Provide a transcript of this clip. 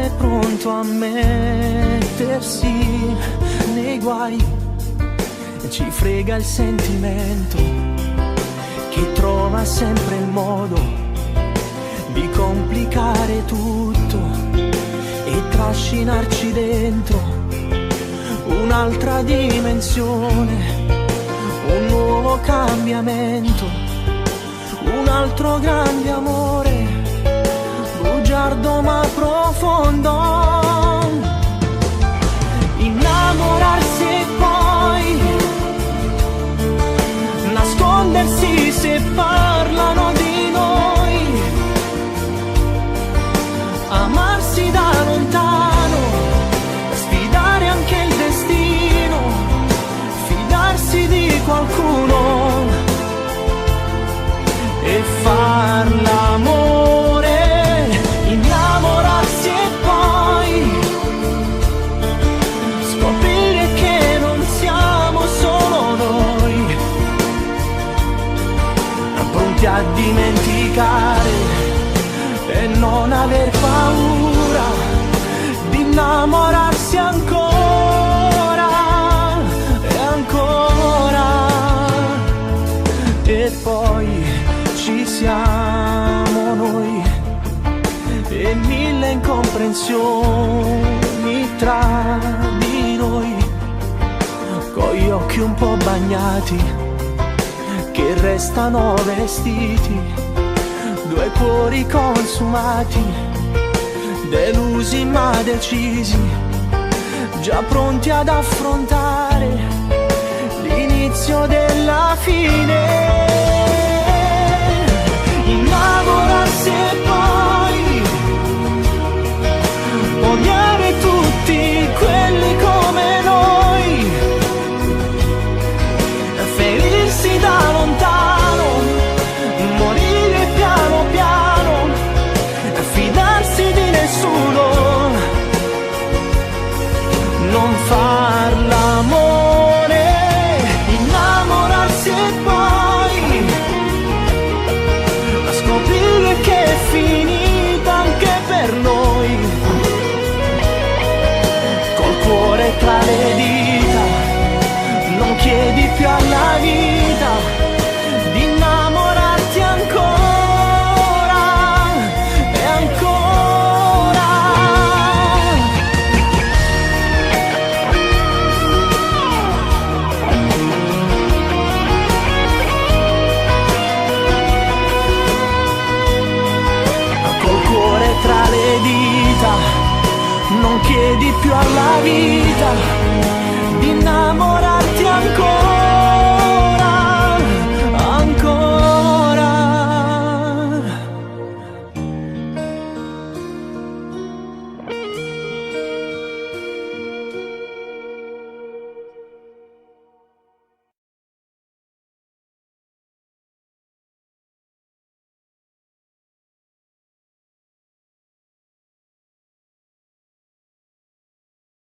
sempre pronto a mettersi nei guai, e ci frega il sentimento che trova sempre il modo di complicare tutto e trascinarci dentro un'altra dimensione, un nuovo cambiamento, un altro grande amore, bugiardo ma profondo. Innamorarsi e poi nascondersi se parlano di noi, amarsi da lontano, sfidare anche il destino, fidarsi di qualcuno e far l'amore, innamorarsi e poi scoprire che non siamo solo noi, pronti a dimenticare e non aver paura di innamorarsi ancora e ancora. E poi ci siamo noi e mille incomprensioni tra di noi, con gli occhi un po' bagnati che restano vestiti, due cuori consumati, delusi ma decisi, già pronti ad affrontare l'inizio della fine. Innamorarsi e poi odiare tutti quelli come noi, ferirsi da lontano, morire piano piano, fidarsi di nessuno, non far l'amore, innamorarsi e poi scoprire che è finita anche per noi, col cuore tra le dita, non chiedi più alla vita di innamorarti ancora e ancora. Col cuore tra le dita, non chiedi più alla vita di innamorarti ancora